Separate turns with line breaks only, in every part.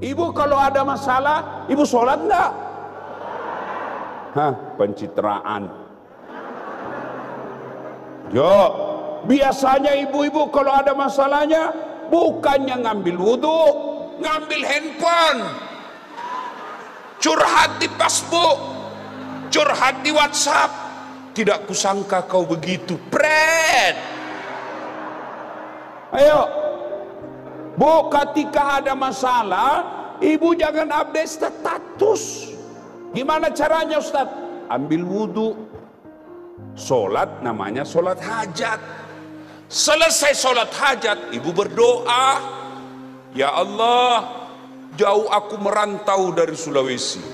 Ibu kalau ada masalah, ibu sholat enggak? Hah, pencitraan. Yo, biasanya ibu-ibu kalau ada masalahnya bukannya ngambil wudhu, ngambil handphone, curhat di Facebook, curhat di WhatsApp. Tidak kusangka kau begitu, Pret. Ayo, Bu, ketika ada masalah, ibu jangan update status. Gimana caranya, Ustaz? Ambil wudhu, sholat, namanya sholat hajat. Selesai sholat hajat, ibu berdoa, ya Allah, jauh aku merantau dari Sulawesi,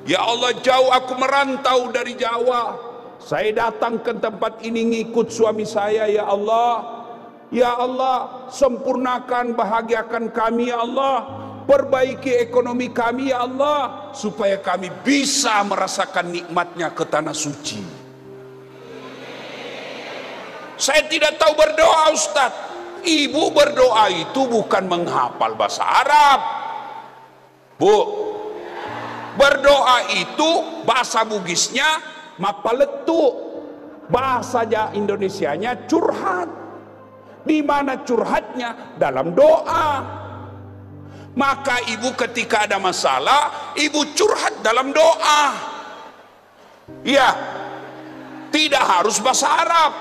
ya Allah, jauh aku merantau dari Jawa, saya datang ke tempat ini ngikut suami saya, ya Allah. Ya Allah, sempurnakan, bahagiakan kami, ya Allah. Perbaiki ekonomi kami, ya Allah, supaya kami bisa merasakan nikmatnya ke tanah suci. Saya tidak tahu berdoa, Ustaz. Ibu berdoa itu bukan menghafal bahasa Arab, Bu. Berdoa itu bahasa Bugisnya mapaletu, bahasa Indonesianya curhat. Di mana curhatnya? Dalam doa. Maka ibu ketika ada masalah, ibu curhat dalam doa. Ya, tidak harus bahasa Arab.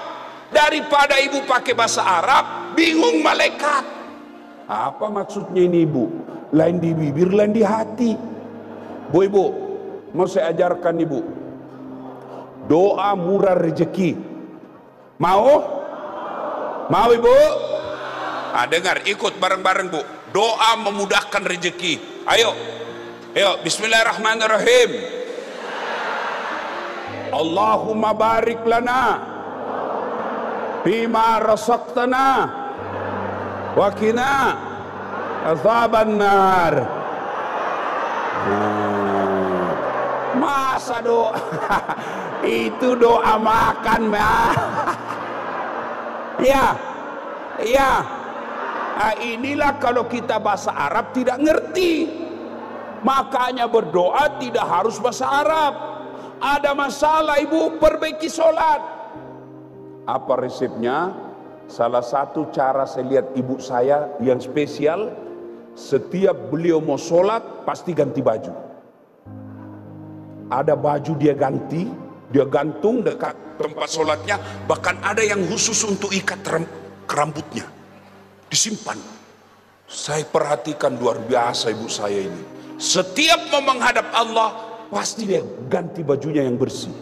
Daripada ibu pakai bahasa Arab, bingung malaikat. Apa maksudnya ini, ibu? Lain di bibir, lain di hati. Bu, ibu, mau saya ajarkan ibu doa murah rezeki. Mau? Mau, ibu? Ah, dengar, ikut bareng-bareng, Bu. Doa memudahkan rezeki. Ayo, ayo, bismillahirrahmanirrahim. Allahumma barik lana bima razaqtana wa qina azaban nar. Masa doa itu doa makan, ya, ya. Nah, inilah kalau kita bahasa Arab tidak ngerti. Makanya berdoa tidak harus bahasa Arab. Ada masalah, ibu, perbaiki sholat. Apa resepnya? Salah satu cara saya lihat ibu saya yang spesial, setiap beliau mau sholat pasti ganti baju. Ada baju dia ganti, dia gantung dekat tempat sholatnya. Bahkan ada yang khusus untuk ikat rambutnya, disimpan. Saya perhatikan luar biasa ibu saya ini. Setiap mau menghadap Allah, pasti dia ganti bajunya yang bersih.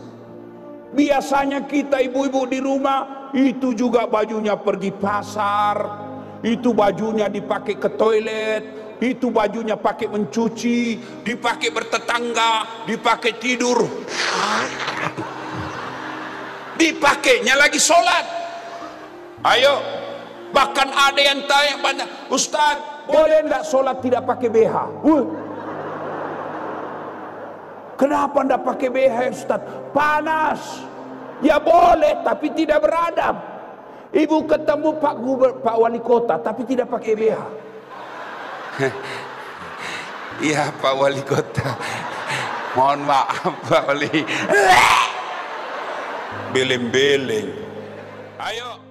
Biasanya kita ibu-ibu di rumah, itu juga bajunya pergi pasar, itu bajunya dipakai ke toilet, itu bajunya pakai mencuci, dipakai bertetangga, dipakai tidur, dipakainya lagi sholat. Ayo, bahkan ada yang tanya banyak, Ustaz, boleh enggak sholat tidak pakai BH? Kenapa enggak pakai BH, Ustaz? Panas. Ya boleh, tapi tidak beradab. Ibu ketemu Pak Wali Kota, tapi tidak pakai BH. Iya, Pak Wali Kota. Mohon maaf, Pak Wali. Beleng-beleng. Ayo.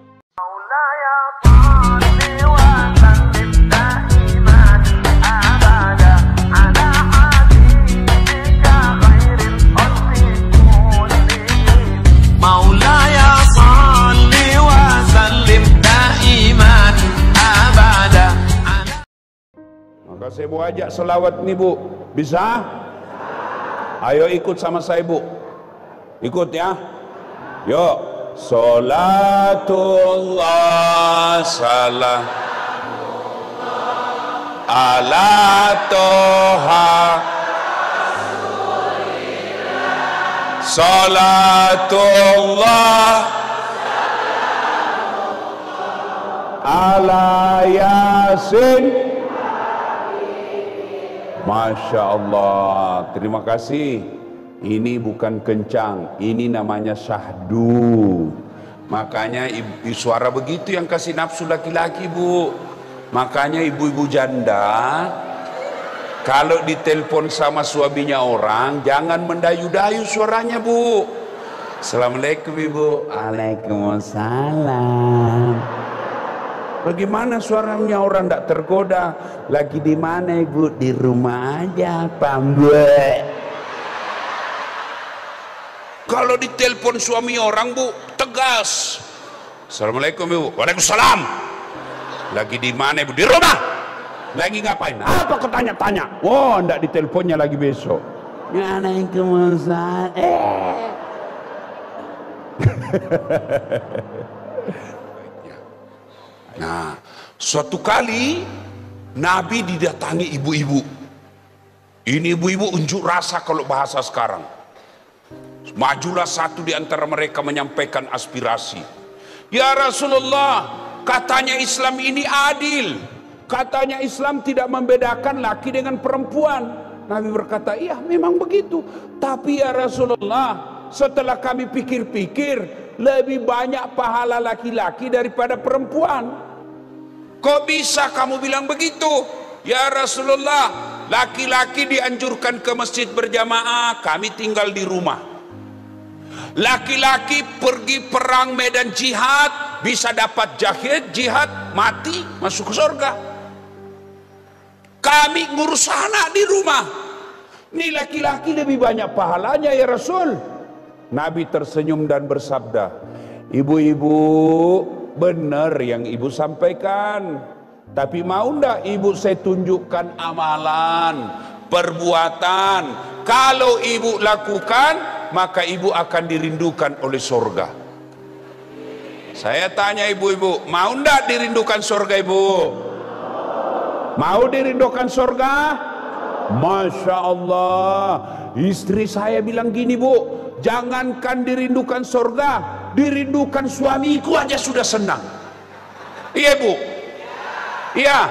Maka saya mau ajak selawat nih, Bu. Bisa? Ayo ikut sama saya, Bu. Ikut ya. Yuk. Salatullah salam ala toha salatullah ala yasin. Masya Allah, terima kasih. Ini bukan kencang, ini namanya syahdu. Makanya suara begitu yang kasih nafsu laki-laki, Bu. Makanya ibu-ibu janda Kalau ditelepon sama suaminya orang, jangan mendayu-dayu suaranya, Bu. Assalamualaikum Ibu. Waalaikumsalam. Bagaimana suaranya orang tidak tergoda? Lagi di mana Ibu? Di rumah aja, Pambue. Kalau ditelepon suami orang, Bu, tegas. Assalamualaikum Ibu. Waalaikumsalam. Lagi di mana Ibu? Di rumah. Lagi ngapain? Apa kau tanya-tanya? Oh, enggak diteleponnya lagi besok. Waalaikumsalam. Nah, suatu kali Nabi didatangi ibu-ibu. Ini ibu-ibu unjuk rasa kalau bahasa sekarang. Majulah satu di antara mereka menyampaikan aspirasi. Ya Rasulullah, katanya Islam ini adil. Katanya Islam tidak membedakan laki dengan perempuan. Nabi berkata, iya memang begitu. Tapi ya Rasulullah, setelah kami pikir-pikir, lebih banyak pahala laki-laki daripada perempuan. Kok bisa kamu bilang begitu? Ya Rasulullah, laki-laki dianjurkan ke masjid berjamaah, kami tinggal di rumah. Laki-laki pergi perang medan jihad, bisa dapat jihad, mati, masuk ke surga. Kami ngurus anak di rumah. Ini laki-laki lebih banyak pahalanya ya Rasul. Nabi tersenyum dan bersabda, ibu-ibu, benar yang ibu sampaikan. Tapi mau ndak ibu saya tunjukkan amalan, perbuatan. Kalau ibu lakukan, maka ibu akan dirindukan oleh surga. Saya tanya ibu-ibu, mau ndak dirindukan surga ibu? Mau dirindukan surga? Masya Allah. Istri saya bilang gini, Bu, jangankan dirindukan surga, dirindukan suamiku aja sudah senang. Iya Bu? Iya.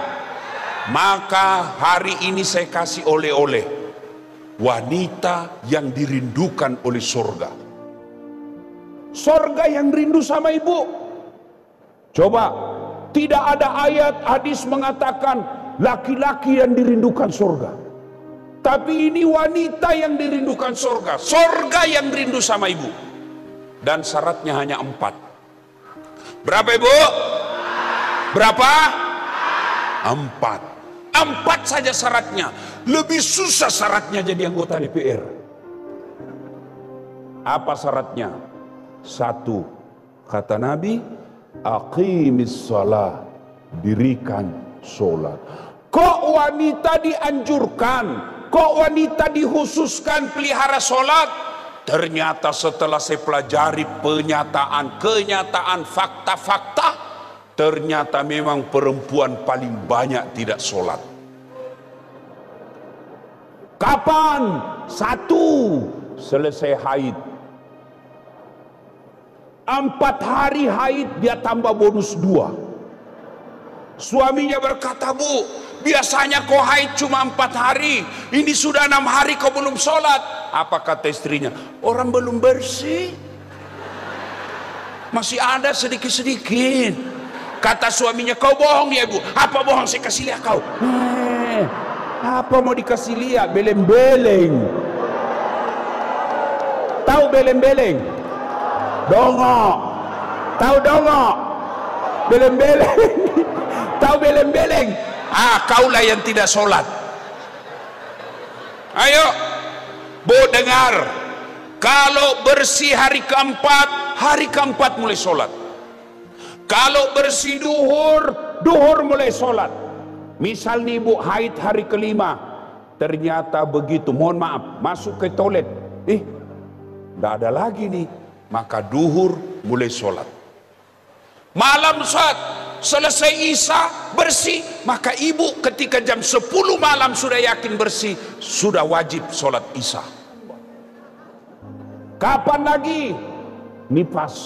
Maka hari ini saya kasih oleh-oleh wanita yang dirindukan oleh surga. Surga yang rindu sama ibu. Coba, tidak ada ayat hadis mengatakan laki-laki yang dirindukan surga. Tapi ini wanita yang dirindukan surga. Surga yang rindu sama ibu. Dan syaratnya hanya 4. Berapa ibu? Berapa? 4. 4 saja syaratnya. Lebih susah syaratnya jadi anggota DPR. Apa syaratnya? 1. Kata Nabi, aqimis shalah, dirikan sholat. Kok wanita dianjurkan, kok wanita dikhususkan pelihara sholat? Ternyata setelah saya pelajari kenyataan, fakta-fakta, ternyata memang perempuan paling banyak tidak sholat. Kapan? 1. Selesai haid. 4 hari haid dia tambah bonus 2. Suaminya berkata, Bu, biasanya kau haid cuma 4 hari, ini sudah 6 hari kau belum sholat. Apa kata istrinya? Orang belum bersih, masih ada sedikit-sedikit. Kata suaminya, kau bohong ya Bu. Apa bohong? Saya kasih lihat kau. Apa mau dikasih lihat? Beleng-beleng. Tahu beleng-beleng? Dongok. Tahu dongok? Beleng-beleng. Tahu beleng-beleng? Kaulah yang tidak sholat. Ayo, Bu dengar. Kalau bersih hari keempat mulai sholat. Kalau bersih duhur mulai sholat. Misal nih Bu haid hari kelima, ternyata begitu, mohon maaf, masuk ke toilet, tidak ada lagi nih, maka duhur mulai sholat. Malam saat selesai isya bersih, maka ibu ketika jam 10 malam sudah yakin bersih, sudah wajib sholat isya. Kapan lagi? Nifas,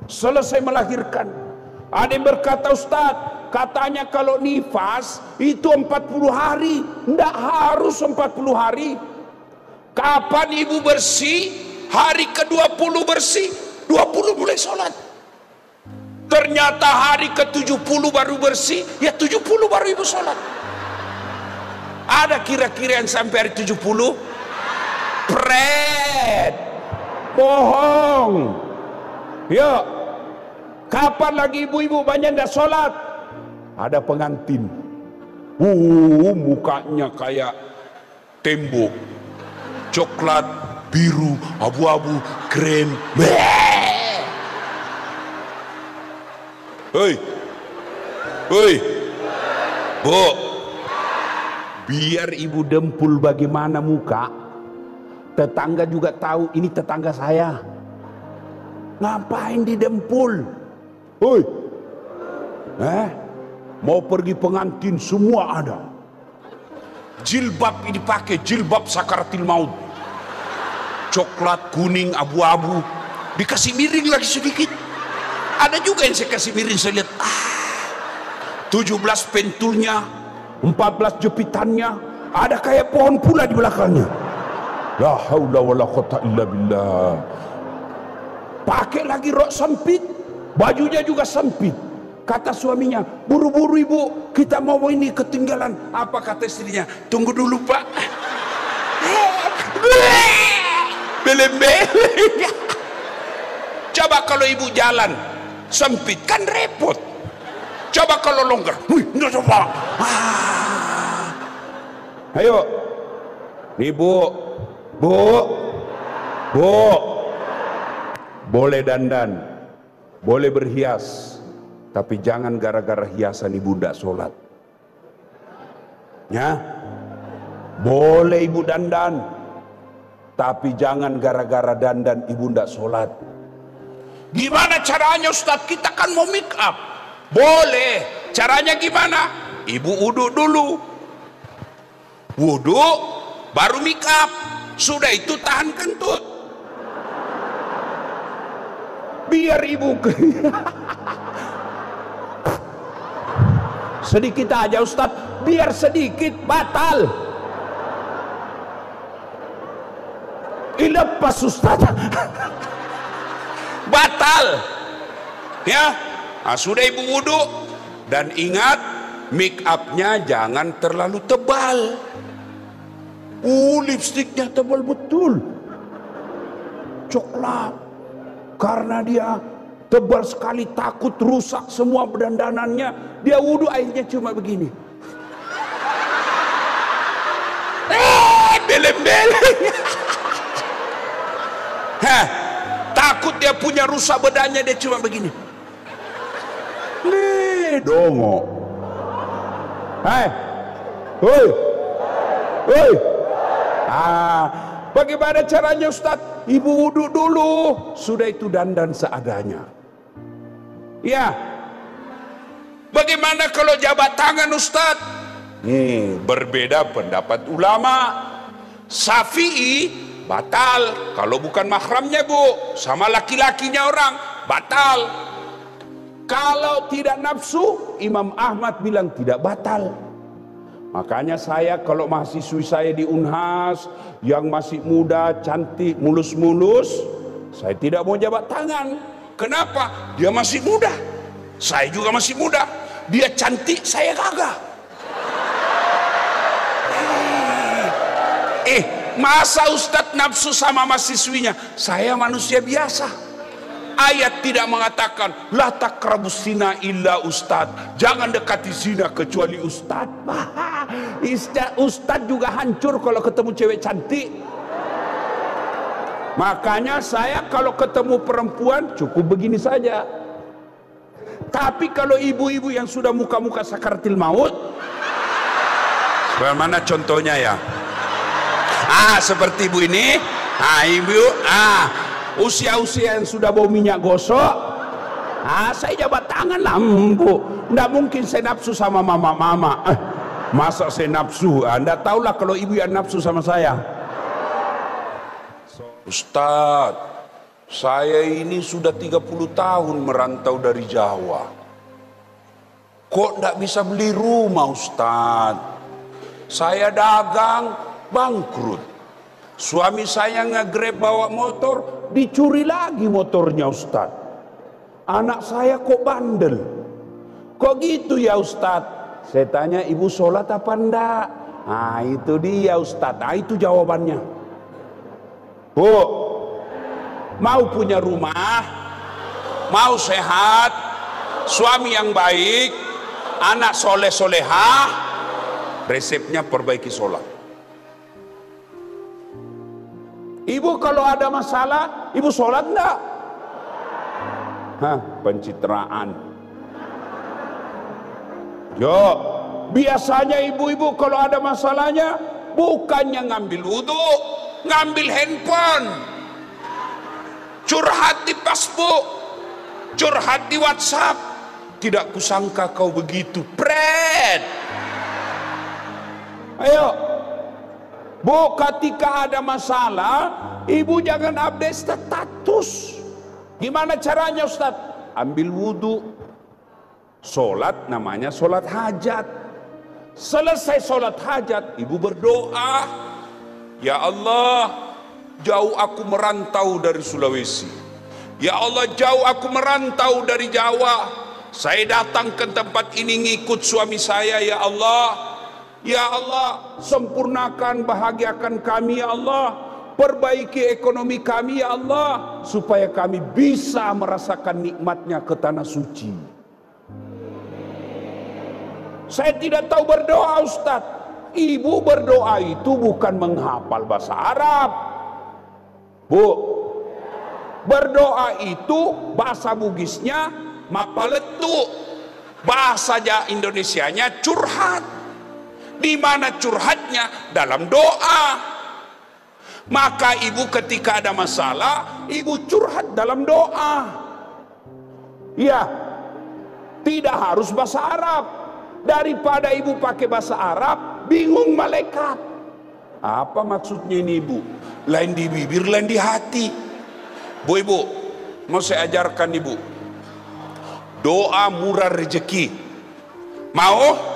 selesai melahirkan. Ada yang berkata, Ustaz, katanya kalau nifas itu 40 hari. Tidak harus 40 hari. Kapan ibu bersih? Hari ke-20 bersih, 20 mulai sholat. Ternyata hari ke-70 baru bersih, ya 70 baru ibu sholat. Ada Ada kira-kira yang sampai hari 70? Pret, bohong. Yuk, kapan lagi ibu-ibu banyak nggak sholat? Ada pengantin, mukanya kayak tembok, coklat, biru, abu-abu, krem. Hei, hei, Bu, biar ibu dempul bagaimana muka, tetangga juga tahu ini tetangga saya. Ngapain di dempul? Hei, mau pergi pengantin semua ada. Jilbab ini pakai, jilbab sakaratil maut. Coklat, kuning, abu-abu. Dikasih miring lagi sedikit. Ada juga yang saya kasih miring, saya lihat. 17 pentulnya, 14 jepitannya. Ada kayak pohon pula di belakangnya. La haula wala quwata illa billah. Pakai lagi rok sempit, bajunya juga sempit. Kata suaminya, buru-buru ibu, kita mau ini ketinggalan. Apa kata istrinya? Tunggu dulu pak. Beleng-beleng. Coba kalau ibu jalan sempit kan repot. Coba kalau longgar, nggak coba. Ayo, ibu, bu, boleh dandan, boleh berhias, tapi jangan gara-gara hiasan ibu ndak sholat. Ya, boleh ibu dandan, tapi jangan gara-gara dandan ibu ndak sholat. Gimana caranya Ustadz? Kita kan mau make up. Boleh. Caranya gimana? Ibu wudhu dulu. Wudhu, baru make up. Sudah itu tahan kentut. Biar ibu sedikit aja Ustadz. Biar sedikit batal. Lepas Ustadz. Batal ya. Sudah ibu wudhu, dan ingat make upnya jangan terlalu tebal. Lipstiknya tebal betul, coklat, karena dia tebal sekali, takut rusak semua dandanannya. Dia wudhu airnya cuma begini. Beleng-beleng. Takut dia punya rusak bedanya, dia cuma begini. Dongo. Hoi. Bagaimana caranya Ustadz? Ibu wudhu dulu, sudah itu dandan seadanya. Ya. Bagaimana kalau jabat tangan Ustadz? Berbeda pendapat ulama. Syafi'i batal kalau bukan mahramnya bu, sama laki-lakinya orang, batal. Kalau tidak nafsu, Imam Ahmad bilang tidak batal. Makanya saya kalau mahasiswi saya di Unhas yang masih muda, cantik, mulus-mulus, saya tidak mau jabat tangan. Kenapa? Dia masih muda, saya juga masih muda. Dia cantik, saya kagak. Masa Ustadz nafsu sama mahasiswinya? Saya manusia biasa. Ayat tidak mengatakan la taqrabus zina illa Ustadz, jangan dekati zina kecuali Ustadz. Ustadz juga hancur kalau ketemu cewek cantik. Makanya saya kalau ketemu perempuan cukup begini saja. Tapi kalau ibu-ibu yang sudah muka-muka sakaratil maut, bagaimana contohnya ya? Seperti ibu ini. Ibu usia-usia yang sudah bau minyak gosok, saya jabat tangan lah, bu. Nggak mungkin saya nafsu sama mama-mama. Masa saya nafsu? Anda tahulah kalau ibu yang nafsu sama saya. Ustadz, saya ini sudah 30 tahun merantau dari Jawa. Kok nggak bisa beli rumah Ustadz? Saya dagang, bangkrut. Suami saya nge-grab bawa motor, dicuri lagi motornya Ustadz. Anak saya kok bandel. Kok gitu ya Ustadz? Saya tanya, ibu sholat apa enggak? Nah itu dia Ustadz, nah itu jawabannya. Bu, mau punya rumah, mau sehat, suami yang baik, anak soleh solehah, resepnya perbaiki sholat. Ibu kalau ada masalah, ibu sholat enggak? Hah, pencitraan. Yo, biasanya ibu-ibu kalau ada masalahnya bukannya ngambil wudhu, ngambil handphone, curhat di Facebook, curhat di WhatsApp. Tidak kusangka kau begitu, Pret. Ayo, Bu, ketika ada masalah, ibu jangan update status. Gimana caranya Ustaz? Ambil wudhu, sholat, namanya sholat hajat. Selesai sholat hajat, ibu berdoa, ya Allah, jauh aku merantau dari Sulawesi, ya Allah jauh aku merantau dari Jawa, saya datang ke tempat ini ngikut suami saya, ya Allah. Ya Allah, sempurnakan, bahagiakan kami ya Allah, perbaiki ekonomi kami ya Allah, supaya kami bisa merasakan nikmatnya ke tanah suci. Saya tidak tahu berdoa Ustaz. Ibu berdoa itu bukan menghafal bahasa Arab, Bu. Berdoa itu bahasa Bugisnya mapaletu, bahasa Indonesianya curhat. Di mana curhatnya? Dalam doa. Maka ibu ketika ada masalah, ibu curhat dalam doa. Ya, tidak harus bahasa Arab. Daripada ibu pakai bahasa Arab, bingung malaikat. Apa maksudnya ini ibu? Lain di bibir, lain di hati. Bu ibu, mau saya ajarkan ibu. Doa murah rezeki. Mau?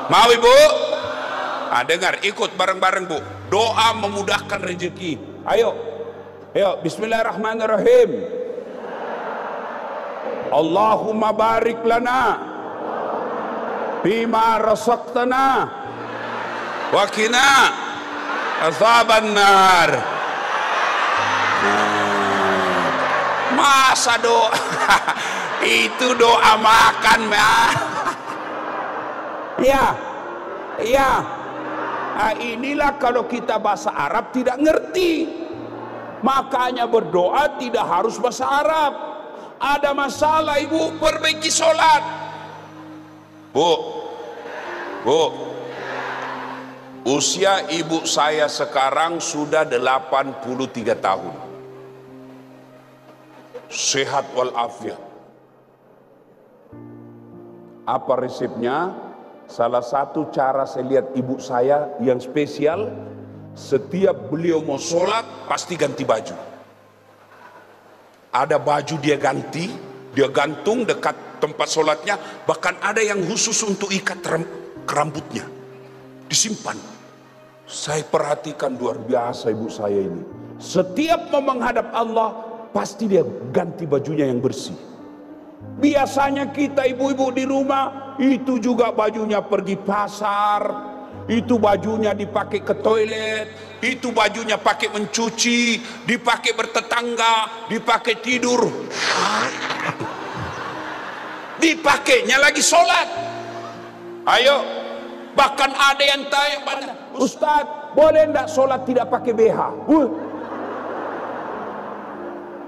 Mau ibu? Nah, dengar, ikut bareng-bareng bu. Doa memudahkan rezeki. Ayo, ayo, Bismillahirrahmanirrahim. Allahumma barik lana bima razaqtana wa qina azaban nar. Masa doa itu doa makan mah. Ya, ya. Nah, inilah kalau kita bahasa Arab tidak ngerti. Makanya berdoa tidak harus bahasa Arab. Ada masalah ibu, perbaiki sholat. Bu, bu, usia ibu saya sekarang sudah 83 tahun. Sehat walafiat. Apa resepnya? Salah satu cara saya lihat ibu saya yang spesial, setiap beliau mau sholat pasti ganti baju. Ada baju dia ganti, dia gantung dekat tempat sholatnya, bahkan ada yang khusus untuk ikat rambutnya, disimpan. Saya perhatikan luar biasa ibu saya ini. Setiap mau menghadap Allah, pasti dia ganti bajunya yang bersih. Biasanya kita ibu-ibu di rumah itu juga bajunya pergi pasar, itu bajunya dipakai ke toilet, itu bajunya pakai mencuci, dipakai bertetangga, dipakai tidur, dipakainya lagi sholat. Ayo, bahkan ada yang tanya, Ustadz boleh enggak sholat tidak pakai BH?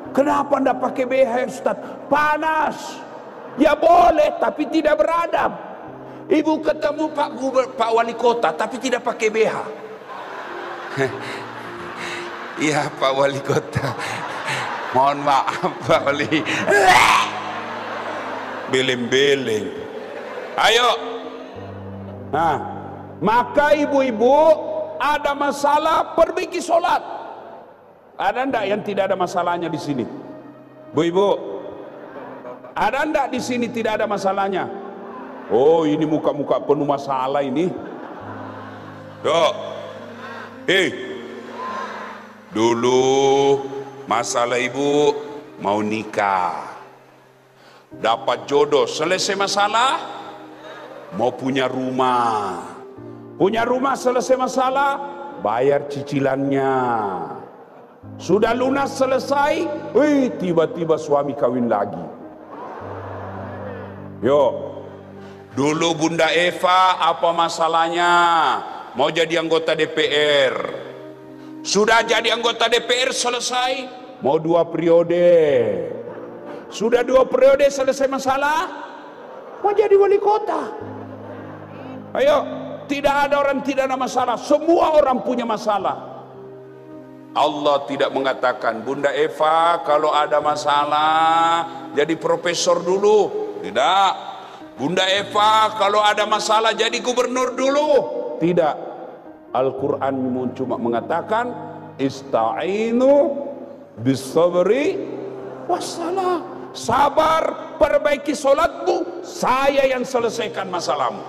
Kenapa enggak pakai BH Ustaz? Panas. Ya boleh, tapi tidak beradab. Ibu ketemu Pak Wali Kota, tapi tidak pakai BH. Iya Pak Wali Kota. Mohon maaf Pak Wali. Beleng-beleng. Ayo. Nah, maka ibu-ibu ada masalah perbaiki sholat. Ada enggak yang tidak ada masalahnya di sini? Bu ibu, ada enggak di sini tidak ada masalahnya? Oh, ini muka-muka penuh masalah ini. Dok, dulu masalah ibu mau nikah, dapat jodoh, selesai masalah, mau punya rumah, Punya rumah selesai masalah, bayar cicilannya. Sudah lunas selesai, tiba-tiba suami kawin lagi. Yuk, dulu Bunda Eva apa masalahnya? Mau jadi anggota DPR. Sudah jadi anggota DPR selesai, mau 2 periode. Sudah 2 periode selesai masalah, mau jadi wali kota. Ayo, tidak ada orang tidak ada masalah, semua orang punya masalah. Allah tidak mengatakan, Bunda Eva kalau ada masalah jadi profesor dulu. Tidak. Bunda Eva kalau ada masalah jadi gubernur dulu. Tidak. Al-Quran cuma mengatakan, Ista'inu bis-sabri wassalah. Sabar, perbaiki solatmu, saya yang selesaikan masalahmu.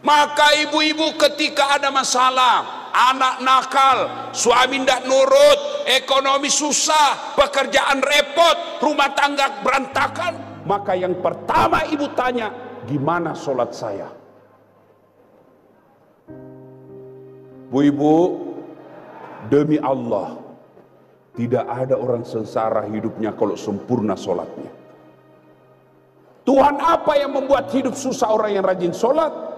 Maka ibu-ibu ketika ada masalah, anak nakal, suami tidak nurut, ekonomi susah, pekerjaan repot, rumah tangga berantakan, maka yang pertama ibu tanya, gimana sholat saya? Bu-ibu, demi Allah, tidak ada orang sengsara hidupnya kalau sempurna sholatnya. Tuhan apa yang membuat hidup susah orang yang rajin sholat?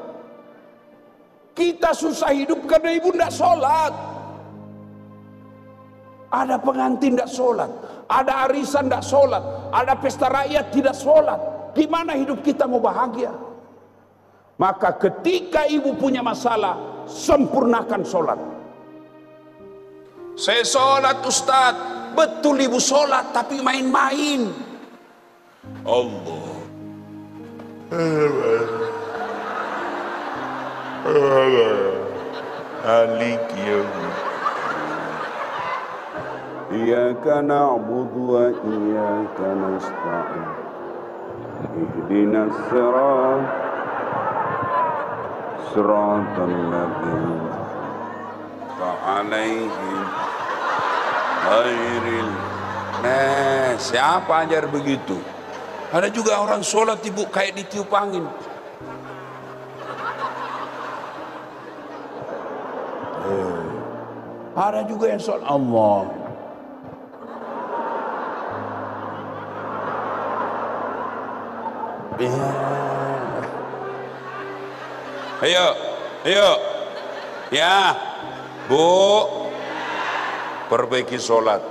Kita susah hidup karena ibu tidak sholat. Ada pengantin tidak sholat, ada arisan tidak sholat, ada pesta rakyat tidak sholat. Gimana hidup kita mau bahagia? Maka ketika ibu punya masalah, sempurnakan sholat. Saya sholat Ustaz, betul ibu sholat tapi main-main. Allah. Alik yaum. Iyyaka na'budu wa iyyaka nasta'in. Ihdinas siratal ladzina fa'alaihim ghairil. Siapa ajar begitu? Ada juga orang sholat ibu kayak ditiup angin. Ada juga yang sholat Allah. Ayo, ayo, ya, Bu, perbaiki sholat.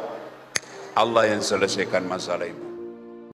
Allah yang selesaikan masalah ibu.